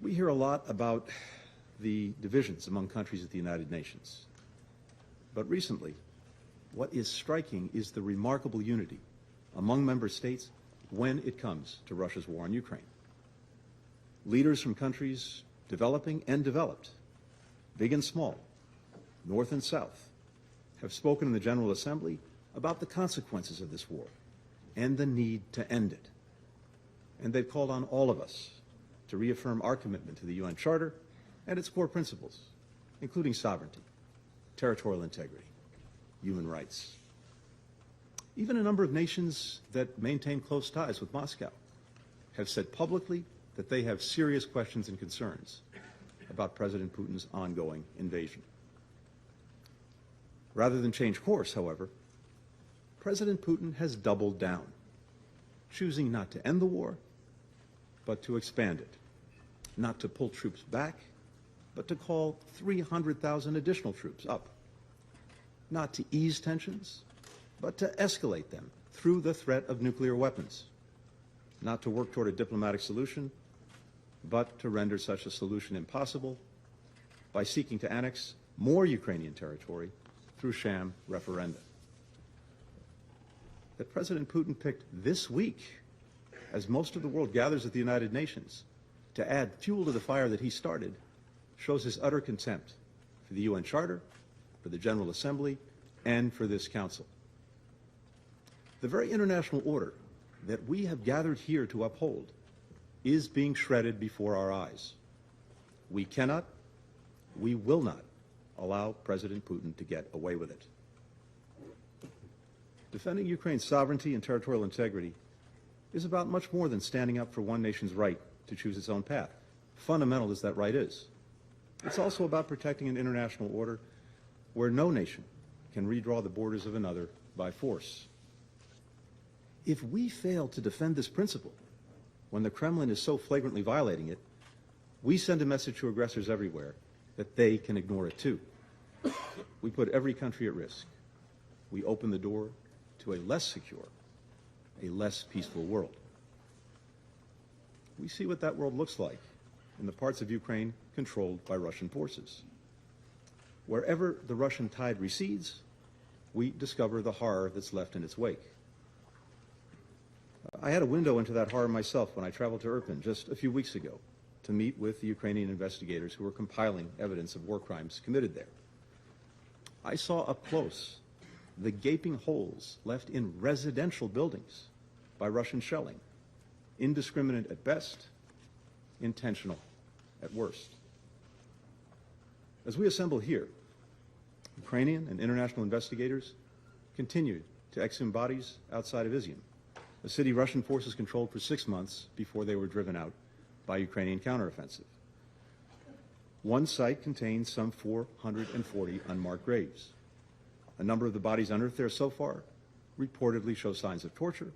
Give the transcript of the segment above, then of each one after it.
We hear a lot about the divisions among countries at the United Nations. But recently, what is striking is the remarkable unity among member states when it comes to Russia's war on Ukraine. Leaders from countries developing and developed, big and small, North and South, have spoken in the General Assembly about the consequences of this war and the need to end it. And they've called on all of us to reaffirm our commitment to the UN Charter and its core principles, including sovereignty, territorial integrity, human rights. Even a number of nations that maintain close ties with Moscow have said publicly that they have serious questions and concerns about President Putin's ongoing invasion. Rather than change course, however, President Putin has doubled down, choosing not to end the war, but to expand it, not to pull troops back, but to call 300,000 additional troops up, not to ease tensions, but to escalate them through the threat of nuclear weapons, not to work toward a diplomatic solution, but to render such a solution impossible by seeking to annex more Ukrainian territory through sham referenda. That President Putin picked this week, as most of the world gathers at the United Nations, to add fuel to the fire that he started, shows his utter contempt for the UN Charter, for the General Assembly, and for this Council. The very international order that we have gathered here to uphold is being shredded before our eyes. We cannot, we will not allow President Putin to get away with it. Defending Ukraine's sovereignty and territorial integrity is about much more than standing up for one nation's right to choose its own path, fundamental as that right is. It's also about protecting an international order where no nation can redraw the borders of another by force. If we fail to defend this principle when the Kremlin is so flagrantly violating it, we send a message to aggressors everywhere that they can ignore it too. We put every country at risk. We open the door to a less secure, a less peaceful world. We see what that world looks like in the parts of Ukraine controlled by Russian forces. Wherever the Russian tide recedes, we discover the horror that's left in its wake. I had a window into that horror myself when I traveled to Irpin just a few weeks ago to meet with the Ukrainian investigators who were compiling evidence of war crimes committed there. I saw up close the gaping holes left in residential buildings by Russian shelling, indiscriminate at best, intentional at worst. As we assemble here, Ukrainian and international investigators continued to exhume bodies outside of Izium, a city Russian forces controlled for 6 months before they were driven out by Ukrainian counteroffensive. One site contains some 440 unmarked graves. A number of the bodies unearthed there so far reportedly show signs of torture,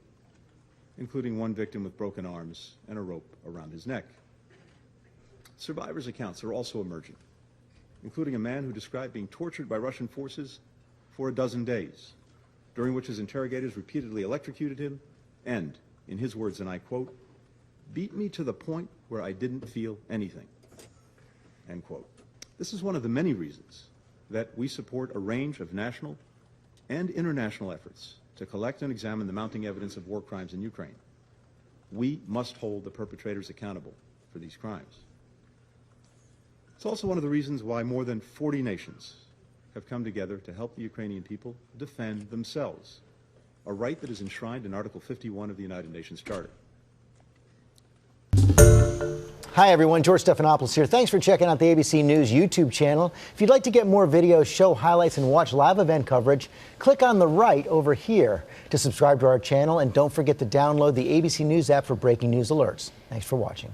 including one victim with broken arms and a rope around his neck. Survivors' accounts are also emerging, including a man who described being tortured by Russian forces for 12 days, during which his interrogators repeatedly electrocuted him and, in his words, and I quote, "beat me to the point where I didn't feel anything," end quote. This is one of the many reasons that we support a range of national and international efforts to collect and examine the mounting evidence of war crimes in Ukraine. We must hold the perpetrators accountable for these crimes. It's also one of the reasons why more than 40 nations have come together to help the Ukrainian people defend themselves, a right that is enshrined in Article 51 of the United Nations Charter. Hi, everyone. George Stephanopoulos here. Thanks for checking out the ABC News YouTube channel. If you'd like to get more videos, show highlights, and watch live event coverage, click on the right over here to subscribe to our channel. And don't forget to download the ABC News app for breaking news alerts. Thanks for watching.